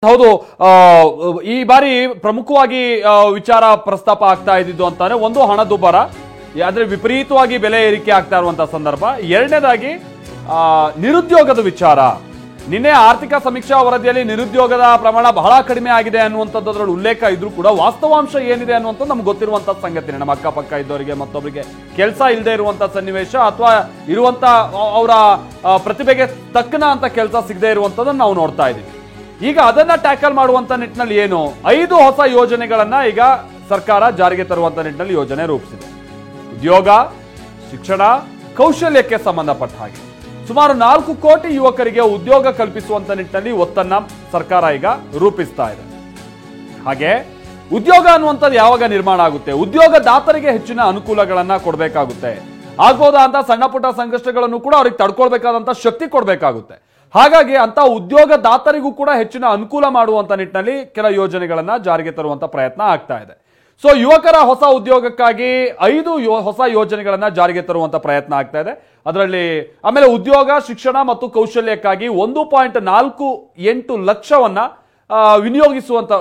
ಹೌದು ಈ ಬಾರಿ ಪ್ರಮುಖವಾಗಿ ವಿಚಾರ ಪ್ರಸ್ತಾಪ ಆಗ್ತಾ ಇದ್ದಿದ್ದು ಅಂತಾನೆ ಒಂದು ಹಣದುಬ್ಬರ ಆದ್ರೆ ವಿಪರೀತವಾಗಿ ಬೆಲೆ ಏರಿಕೆ ಆಗ್ತಾ ಇರುವಂತ ಸಂದರ್ಭ ಎರಡನೇದಾಗಿ ನಿರುದ್ಯೋಗದ ವಿಚಾರ ನಿನ್ನೆ ಆರ್ಥಿಕ ಸಮೀಕ್ಷಾ ವರದಿಯಲ್ಲಿ ನಿರುದ್ಯೋಗದ ಪ್ರಮಾಣ ಬಹಳ ಕಡಿಮೆ ಆಗಿದೆ ಅನ್ನುವಂಥದ್ದರಲ್ಲಿ ಉಲ್ಲೇಖ ಇದ್ರೂ ಕೂಡ ವಾಸ್ತವಾಂಶ ಏನಿದೆ ಅನ್ನುವಂಥದ್ದು ನಮ್ಗೆ ಗೊತ್ತಿರುವಂತ ಸಂಗತಿ ನಮ್ಮ ಅಕ್ಕಪಕ್ಕ ಇದ್ದವರಿಗೆ ಮತ್ತೊಬ್ಬರಿಗೆ ಕೆಲಸ ಇಲ್ಲದೆ ಇರುವಂತ ಸನ್ನಿವೇಶ ಅಥವಾ ಇರುವಂತ ಅವರ ಪ್ರತಿಭೆಗೆ ತಕ್ಕನ ಅಂತ ಕೆಲಸ ಸಿಗದೆ ಇರುವಂತದನ್ನ ನಾವು ನೋಡ್ತಾ ಇದ್ದೀವಿ ಈಗ ಅದನ್ನ ಟ್ಯಾಕಲ್ ಮಾಡುವಂತ ನಿಟ್ಟಿನಲ್ಲಿ ಏನು 5 ಹೊಸ ಯೋಜನೆಗಳನ್ನ ಈಗ ಸರ್ಕಾರ ಜಾರಿಗೆ ತರುವಂತ ನಿಟ್ಟಿನಲ್ಲಿ ಯೋಜನೆ ರೂಪಿಸಿದೆ ಉದ್ಯೋಗ ಶಿಕ್ಷಣ ಕೌಶಲ್ಯಕ್ಕೆ ಸಂಬಂಧಪಟ್ಟ ಹಾಗೆ ಸುಮಾರು 4 ಕೋಟಿ ಯುವಕರಿಗೆ ಉದ್ಯೋಗ ಕಲ್ಪಿಸುವಂತ ನಿಟ್ಟಿನಲ್ಲಿ ಒತ್ತನ್ನ ಸರ್ಕಾರ ಈಗ ರೂಪಿಸ್ತಾ ಇದೆ ಹಾಗೆ ಉದ್ಯೋಗ ಅನ್ನುವಂಥದ್ದು ಯಾವಾಗ ನಿರ್ಮಾಣ ಆಗುತ್ತೆ ಉದ್ಯೋಗದಾತರಿಗೆ ಹೆಚ್ಚಿನ ಅನುಕೂಲಗಳನ್ನ ಕೊಡಬೇಕಾಗುತ್ತೆ ಆಗೋದಂತ ಸಣ್ಣ ಪುಟ್ಟ ಸಂಕಷ್ಟಗಳನ್ನು ಕೂಡ ಅವ್ರಿಗೆ ತಡ್ಕೊಳ್ಬೇಕಾದಂತ ಶಕ್ತಿ ಕೊಡಬೇಕಾಗುತ್ತೆ ಹಾಗಾಗಿ ಅಂತ ಉದ್ಯೋಗದಾತರಿಗೂ ಕೂಡ ಹೆಚ್ಚಿನ ಅನುಕೂಲ ಮಾಡುವಂತ ನಿಟ್ಟಿನಲ್ಲಿ ಕೆಲ ಯೋಜನೆಗಳನ್ನ ಜಾರಿಗೆ ತರುವಂತ ಪ್ರಯತ್ನ ಆಗ್ತಾ ಇದೆ ಸೊ ಯುವಕರ ಹೊಸ ಉದ್ಯೋಗಕ್ಕಾಗಿ 5 ಹೊಸ ಯೋಜನೆಗಳನ್ನ ಜಾರಿಗೆ ತರುವಂತ ಪ್ರಯತ್ನ ಆಗ್ತಾ ಇದೆ ಅದರಲ್ಲಿ ಆಮೇಲೆ ಉದ್ಯೋಗ ಶಿಕ್ಷಣ ಮತ್ತು ಕೌಶಲ್ಯಕ್ಕಾಗಿ 1.48 ಲಕ್ಷವನ್ನ ವಿನಿಯೋಗಿಸುವಂತ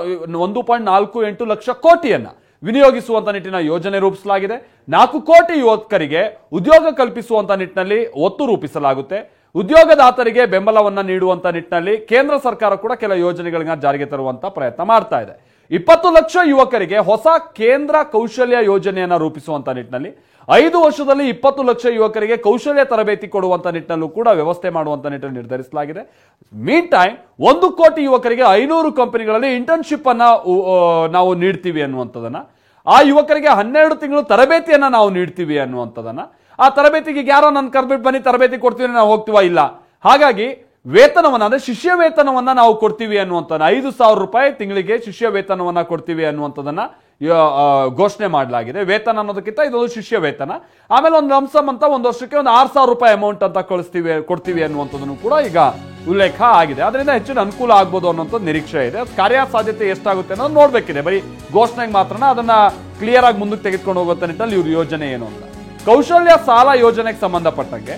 1.48 ಲಕ್ಷ ಕೋಟಿಯನ್ನ ವಿನಿಯೋಗಿಸುವಂತ ನಿಟ್ಟಿನ ಯೋಜನೆ ರೂಪಿಸಲಾಗಿದೆ 4 ಕೋಟಿ ಯುವಕರಿಗೆ ಉದ್ಯೋಗ ಕಲ್ಪಿಸುವಂತ ನಿಟ್ಟಿನಲ್ಲಿ ಒತ್ತು ರೂಪಿಸಲಾಗುತ್ತೆ ಉದ್ಯೋಗದಾತರಿಗೆ ಬೆಂಬಲವನ್ನ ನೀಡುವಂತ ನಿಟ್ಟಿನಲ್ಲಿ ಕೇಂದ್ರ ಸರ್ಕಾರ ಕೂಡ ಕೆಲ ಯೋಜನೆಗಳನ್ನ ಜಾರಿಗೆ ತರುವಂತ ಪ್ರಯತ್ನ ಮಾಡ್ತಾ ಇದೆ 20 ಲಕ್ಷ ಯುವಕರಿಗೆ ಹೊಸ ಕೇಂದ್ರ ಕೌಶಲ್ಯ ಯೋಜನೆಯನ್ನ ರೂಪಿಸುವಂತ ನಿಟ್ಟಿನಲ್ಲಿ 5 ವರ್ಷದಲ್ಲಿ 20 ಲಕ್ಷ ಯುವಕರಿಗೆ ಕೌಶಲ್ಯ ತರಬೇತಿ ಕೊಡುವಂತ ನಿಟ್ಟಿನಲ್ಲೂ ಕೂಡ ವ್ಯವಸ್ಥೆ ಮಾಡುವಂತ ನಿಟ್ಟಿನಲ್ಲಿ ನಿರ್ಧರಿಸಲಾಗಿದೆ ಮೀನ್ ಟೈಮ್ 1 ಕೋಟಿ ಯುವಕರಿಗೆ 500 ಕಂಪನಿಗಳಲ್ಲಿ ಇಂಟರ್ನ್ಶಿಪ್ ಅನ್ನ ನಾವು ನೀಡ್ತೀವಿ ಅನ್ನುವಂಥದ್ದನ್ನ ಆ ಯುವಕರಿಗೆ 12 ತಿಂಗಳು ತರಬೇತಿಯನ್ನ ನಾವು ನೀಡ್ತೀವಿ ಅನ್ನುವಂಥದ್ದನ್ನ ಆ ತರಬೇತಿಗೆ ಯಾರೋ ನನ್ನ ಕರ್ಬಿಟ್ಟು ಬನ್ನಿ ತರಬೇತಿ ಕೊಡ್ತೀವಿ ನಾವು ಹೋಗ್ತೀವ ಇಲ್ಲ ಹಾಗಾಗಿ ವೇತನವನ್ನ ಅಂದ್ರೆ ಶಿಷ್ಯ ವೇತನವನ್ನ ನಾವು ಕೊಡ್ತೀವಿ ಅನ್ನುವಂಥದ್ದು 5,000 ರೂಪಾಯಿ ತಿಂಗಳಿಗೆ ಶಿಷ್ಯ ವೇತನವನ್ನ ಕೊಡ್ತೀವಿ ಅನ್ನುವಂಥದ್ದನ್ನ ಘೋಷಣೆ ಮಾಡಲಾಗಿದೆ ವೇತನ ಅನ್ನೋದಕ್ಕಿಂತ ಇದೊಂದು ಶಿಷ್ಯ ವೇತನ ಆಮೇಲೆ ಒಂದು ಲಂಸಮ್ ಅಂತ ಒಂದು ವರ್ಷಕ್ಕೆ ಒಂದು 6,000 ರೂಪಾಯಿ ಅಮೌಂಟ್ ಅಂತ ಕೊಡ್ತೀವಿ ಅನ್ನುವಂಥದ್ದನ್ನು ಕೂಡ ಈಗ ಉಲ್ಲೇಖ ಆಗಿದೆ ಅದರಿಂದ ಹೆಚ್ಚಿನ ಅನುಕೂಲ ಆಗ್ಬೋದು ಅನ್ನೋಂಥದ್ದು ನಿರೀಕ್ಷೆ ಇದೆ ಕಾರ್ಯಸಾಧ್ಯತೆ ಎಷ್ಟಾಗುತ್ತೆ ಅನ್ನೋದು ನೋಡ್ಬೇಕಿದೆ ಬರೀ ಘೋಷಣೆಗೆ ಮಾತ್ರನ ಅದನ್ನ ಕ್ಲಿಯರ್ ಆಗಿ ಮುಂದಕ್ಕೆ ತೆಗೆದುಕೊಂಡು ಹೋಗುವಂತ ನಿಟ್ಟಿನಲ್ಲಿ ಇವ್ರ ಯೋಜನೆ ಏನು ಅಂತ ಕೌಶಲ್ಯ ಸಾಲ ಯೋಜನೆಗೆ ಸಂಬಂಧಪಟ್ಟಂಗೆ